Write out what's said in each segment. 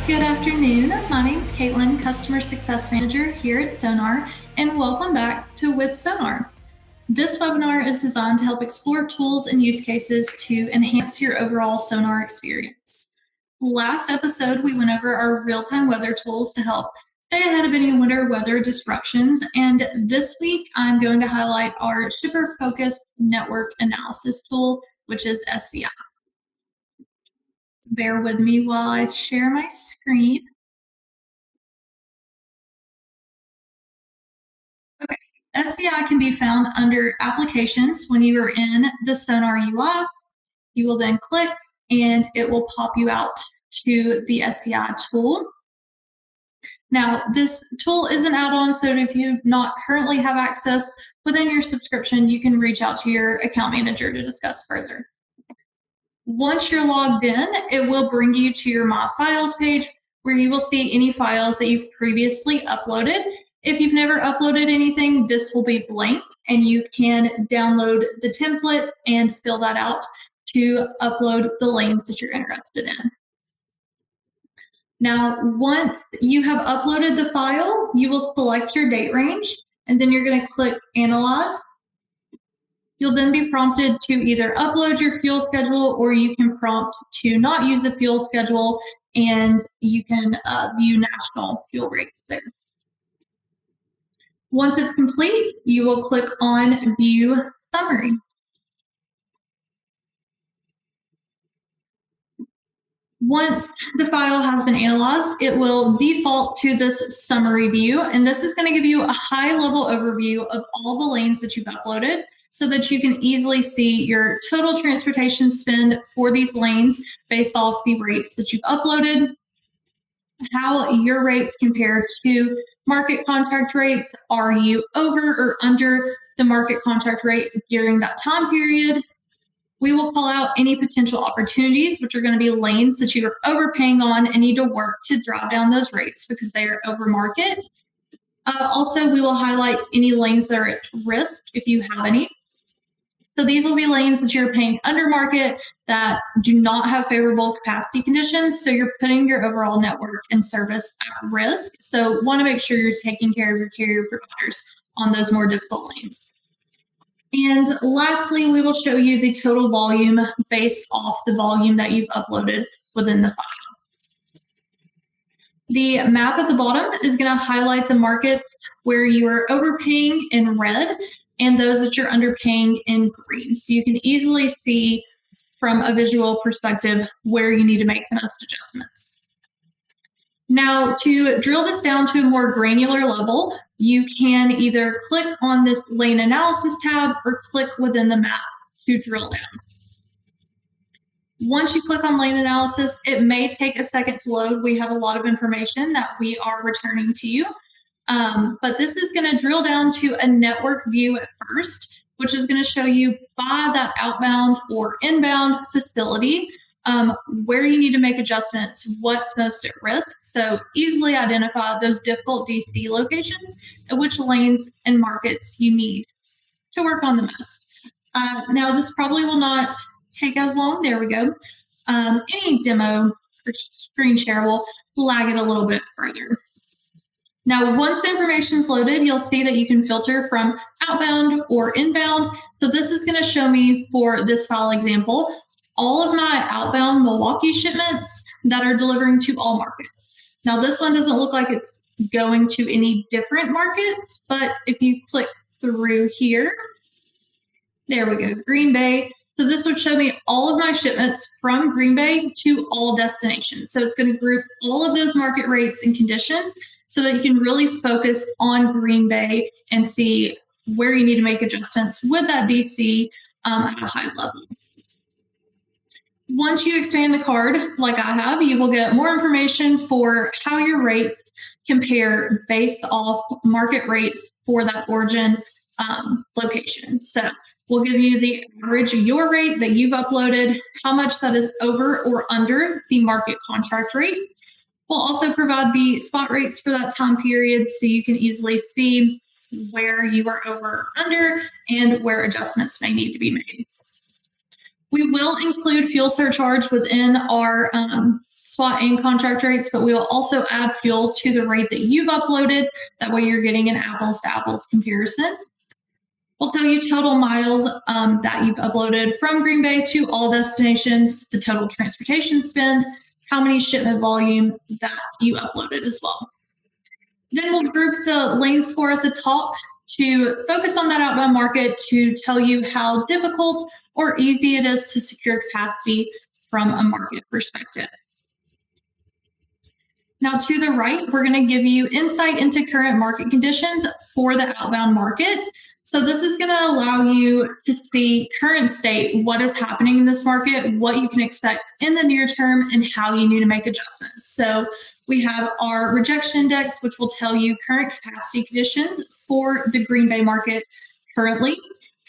Good afternoon. My name is Caitlin, Customer Success Manager here at SONAR, and welcome back to WithSONAR. This webinar is designed to help explore tools and use cases to enhance your overall SONAR experience. Last episode, we went over our real-time weather tools to help stay ahead of any winter weather disruptions, and this week I'm going to highlight our shipper-focused network analysis tool, which is SCI. Bear with me while I share my screen. Okay, SCI can be found under Applications. When you are in the SONAR UI, you will then click and it will pop you out to the SCI tool. Now, this tool is an add-on, so if you not currently have access within your subscription, you can reach out to your account manager to discuss further. Once you're logged in, it will bring you to your My Files page where you will see any files that you've previously uploaded. If you've never uploaded anything, this will be blank and you can download the template and fill that out to upload the lanes that you're interested in. Now, once you have uploaded the file, you will select your date range and then you're going to click Analyze. You'll then be prompted to either upload your fuel schedule or you can prompt to not use the fuel schedule and you can view national fuel rates there. Once it's complete, you will click on View Summary. Once the file has been analyzed, it will default to this summary view, and this is going to give you a high-level overview of all the lanes that you've uploaded so that you can easily see your total transportation spend for these lanes based off the rates that you've uploaded, how your rates compare to market contract rates. Are you over or under the market contract rate during that time period? We will call out any potential opportunities, which are going to be lanes that you are overpaying on and need to work to drive down those rates because they are over market. Also, we will highlight any lanes that are at risk if you have any. So these will be lanes that you're paying under market that do not have favorable capacity conditions. So you're putting your overall network and service at risk. So want to make sure you're taking care of your carrier providers on those more difficult lanes. And lastly, we will show you the total volume based off the volume that you've uploaded within the file. The map at the bottom is going to highlight the markets where you are overpaying in red and those that you're underpaying in green. So you can easily see from a visual perspective where you need to make the most adjustments. Now, to drill this down to a more granular level, you can either click on this lane analysis tab or click within the map to drill down. Once you click on lane analysis, it may take a second to load. We have a lot of information that we are returning to you. But this is going to drill down to a network view at first, which is going to show you by that outbound or inbound facility where you need to make adjustments, what's most at risk. So easily identify those difficult DC locations and which lanes and markets you need to work on the most. Now, this probably will not take as long. There we go. Any demo or screen share will lag it a little bit further. Now, once the information is loaded, you'll see that you can filter from outbound or inbound. So this is going to show me for this file example, all of my outbound Milwaukee shipments that are delivering to all markets. Now, this one doesn't look like it's going to any different markets, but if you click through here, there we go, Green Bay. So this would show me all of my shipments from Green Bay to all destinations. So it's going to group all of those market rates and conditions so that you can really focus on Green Bay and see where you need to make adjustments with that DC at a high level. Once you expand the card, like I have, you will get more information for how your rates compare based off market rates for that origin location. So we'll give you the average your rate that you've uploaded, how much that is over or under the market contract rate. We'll also provide the spot rates for that time period so you can easily see where you are over or under and where adjustments may need to be made. We will include fuel surcharge within our spot and contract rates, but we will also add fuel to the rate that you've uploaded. That way you're getting an apples to apples comparison. We'll tell you total miles that you've uploaded from Green Bay to all destinations, the total transportation spend, how many shipment volume that you uploaded as well. Then we'll group the lane score at the top to focus on that outbound market to tell you how difficult or easy it is to secure capacity from a market perspective. Now to the right, we're going to give you insight into current market conditions for the outbound market. So this is going to allow you to see current state, what is happening in this market, what you can expect in the near term, and how you need to make adjustments. So we have our rejection index, which will tell you current capacity conditions for the Green Bay market currently,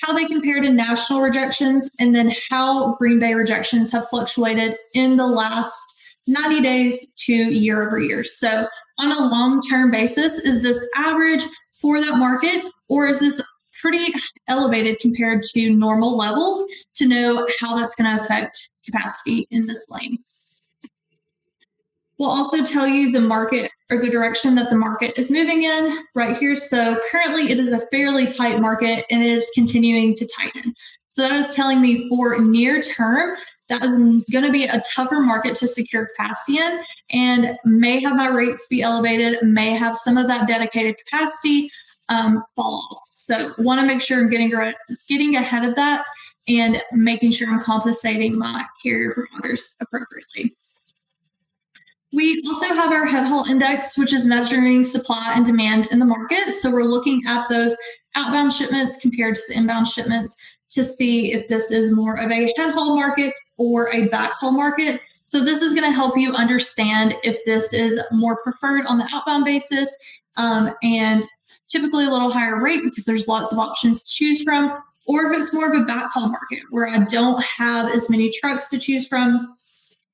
how they compare to national rejections, and then how Green Bay rejections have fluctuated in the last 90 days to year over year. So on a long-term basis, is this average for that market, or is this pretty elevated compared to normal levels, to know how that's going to affect capacity in this lane? We'll also tell you the market or the direction that the market is moving in right here. So currently it is a fairly tight market and it is continuing to tighten. So that is telling me for near term, that is going to be a tougher market to secure capacity in, and may have my rates be elevated, may have some of that dedicated capacity fall off. So want to make sure I'm getting ahead of that and making sure I'm compensating my carrier providers appropriately. We also have our head haul index, which is measuring supply and demand in the market. So we're looking at those outbound shipments compared to the inbound shipments to see if this is more of a head haul market or a back haul market. So this is going to help you understand if this is more preferred on the outbound basis and typically a little higher rate because there's lots of options to choose from, or if it's more of a back haul market where I don't have as many trucks to choose from,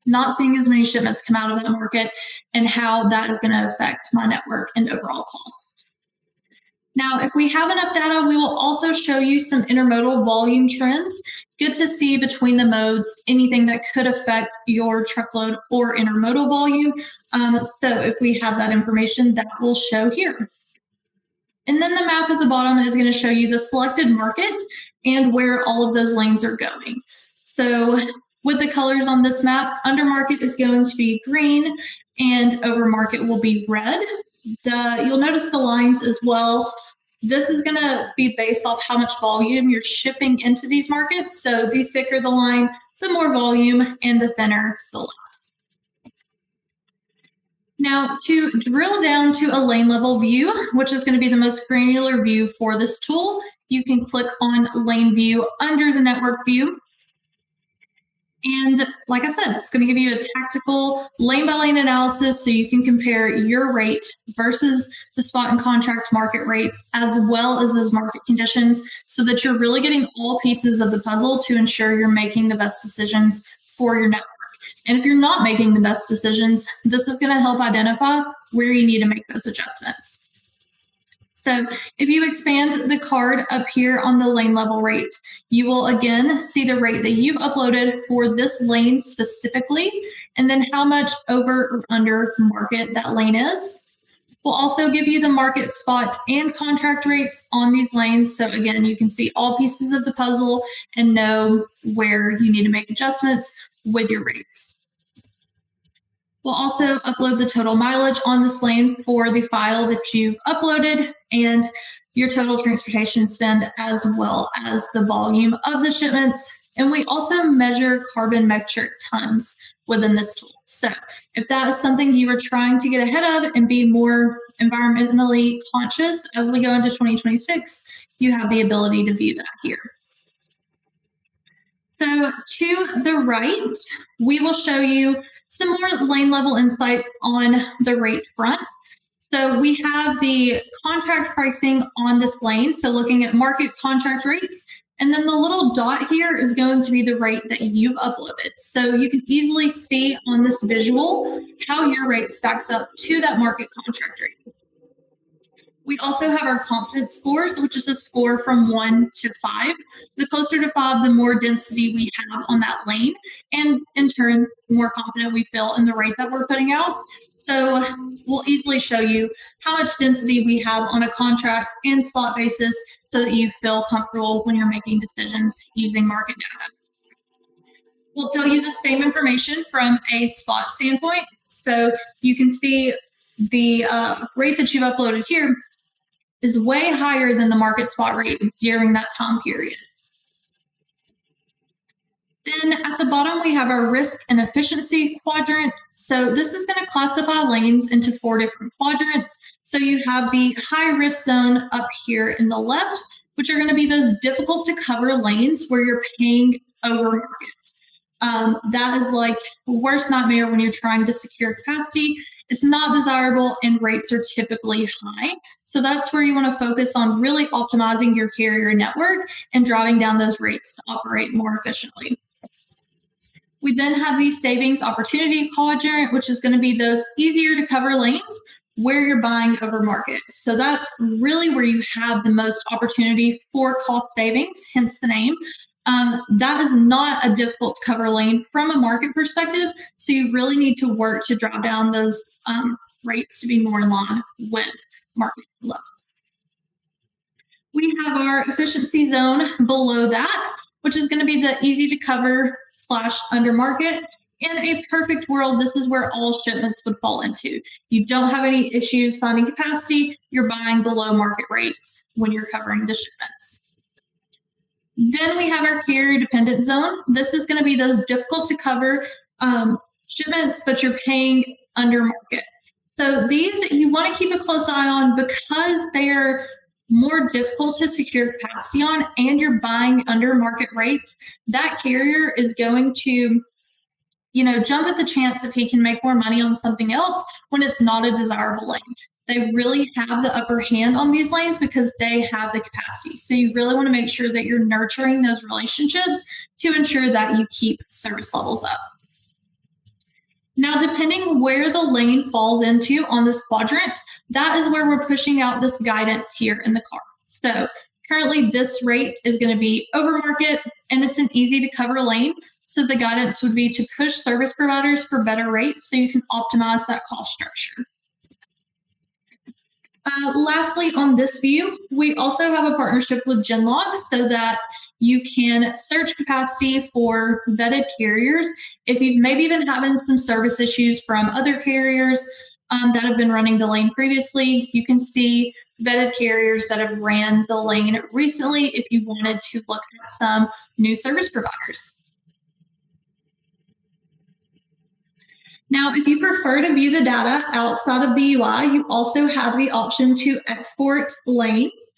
not seeing as many shipments come out of that market, and how that is going to affect my network and overall cost. Now, if we have enough data, we will also show you some intermodal volume trends. Good to see between the modes, anything that could affect your truckload or intermodal volume. So if we have that information, that will show here. And then the map at the bottom is going to show you the selected market and where all of those lanes are going. So with the colors on this map, under market is going to be green and over market will be red. You'll notice the lines as well. This is going to be based off how much volume you're shipping into these markets. So the thicker the line, the more volume, and the thinner, the less. Now, to drill down to a lane level view, which is going to be the most granular view for this tool, you can click on lane view under the network view. And like I said, it's going to give you a tactical lane by lane analysis so you can compare your rate versus the spot and contract market rates, as well as those market conditions, so that you're really getting all pieces of the puzzle to ensure you're making the best decisions for your network. And if you're not making the best decisions, this is going to help identify where you need to make those adjustments. So if you expand the card up here on the lane level rate, you will again see the rate that you've uploaded for this lane specifically, and then how much over or under market that lane is. We'll also give you the market spot and contract rates on these lanes. So again, you can see all pieces of the puzzle and know where you need to make adjustments with your rates. We'll also upload the total mileage on this lane for the file that you've uploaded and your total transportation spend, as well as the volume of the shipments. And we also measure carbon metric tons within this tool. So if that is something you are trying to get ahead of and be more environmentally conscious as we go into 2026, you have the ability to view that here. So to the right, we will show you some more lane level insights on the rate front. So we have the contract pricing on this lane. So looking at market contract rates, and then the little dot here is going to be the rate that you've uploaded. So you can easily see on this visual how your rate stacks up to that market contract rate. We also have our confidence scores, which is a score from 1 to 5. The closer to 5, the more density we have on that lane, and in turn, the more confident we feel in the rate that we're putting out. So we'll easily show you how much density we have on a contract and spot basis so that you feel comfortable when you're making decisions using market data. We'll tell you the same information from a spot standpoint. So you can see the rate that you've uploaded here is way higher than the market spot rate during that time period. Then at the bottom, we have our risk and efficiency quadrant. So this is going to classify lanes into 4 different quadrants. So you have the high risk zone up here in the left, which are going to be those difficult to cover lanes where you're paying over market. That is like the worst nightmare when you're trying to secure capacity. It's not desirable and rates are typically high. So that's where you want to focus on really optimizing your carrier network and driving down those rates to operate more efficiently. We then have the savings opportunity quadrant, which is going to be those easier to cover lanes where you're buying over market. So that's really where you have the most opportunity for cost savings, hence the name. That is not a difficult to cover lane from a market perspective. So you really need to work to drop down those rates to be more in line with market levels. We have our efficiency zone below that, which is going to be the easy to cover / under market. In a perfect world, this is where all shipments would fall into. You don't have any issues finding capacity. You're buying below market rates when you're covering the shipments. Then we have our carrier dependent zone. This is going to be those difficult to cover shipments, but you're paying under market. So these you want to keep a close eye on because they are more difficult to secure capacity on and you're buying under market rates. That carrier is going to jump at the chance if he can make more money on something else when it's not a desirable lane. They really have the upper hand on these lanes because they have the capacity. So you really want to make sure that you're nurturing those relationships to ensure that you keep service levels up. Now, depending where the lane falls into on this quadrant, that is where we're pushing out this guidance here in the card. So currently this rate is going to be over market and it's an easy to cover lane. So the guidance would be to push service providers for better rates so you can optimize that cost structure. Lastly, on this view, we also have a partnership with Genlog so that you can search capacity for vetted carriers. If you've maybe been having some service issues from other carriers that have been running the lane previously, you can see vetted carriers that have ran the lane recently if you wanted to look at some new service providers. Now, if you prefer to view the data outside of the UI, you also have the option to export lanes.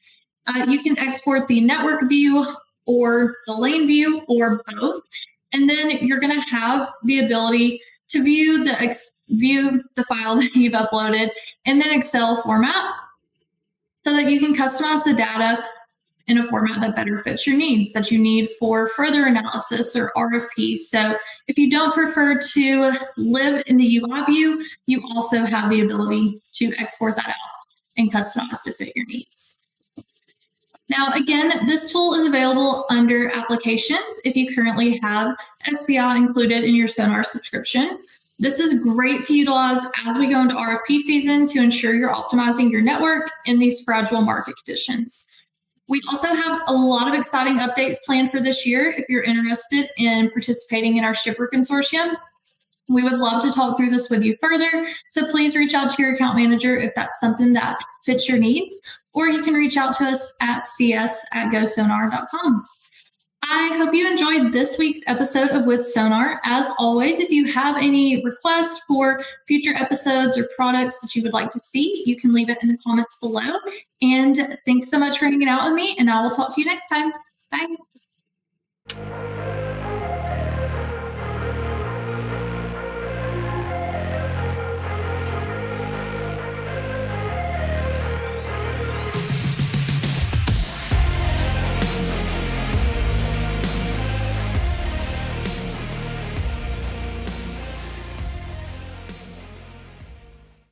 You can export the network view or the lane view or both. And then you're going to have the ability to view the file that you've uploaded in an Excel format so that you can customize the data in a format that better fits your needs, that you need for further analysis or RFPs. So if you don't prefer to live in the UI view, you also have the ability to export that out and customize to fit your needs. Now, again, this tool is available under applications if you currently have SCI included in your SONAR subscription. This is great to utilize as we go into RFP season to ensure you're optimizing your network in these fragile market conditions. We also have a lot of exciting updates planned for this year if you're interested in participating in our shipper consortium. We would love to talk through this with you further, so please reach out to your account manager if that's something that fits your needs, or you can reach out to us at cs@gosonar.com. I hope you enjoyed this week's episode of WithSONAR. As always, if you have any requests for future episodes or products that you would like to see, you can leave it in the comments below. And thanks so much for hanging out with me, and I will talk to you next time. Bye.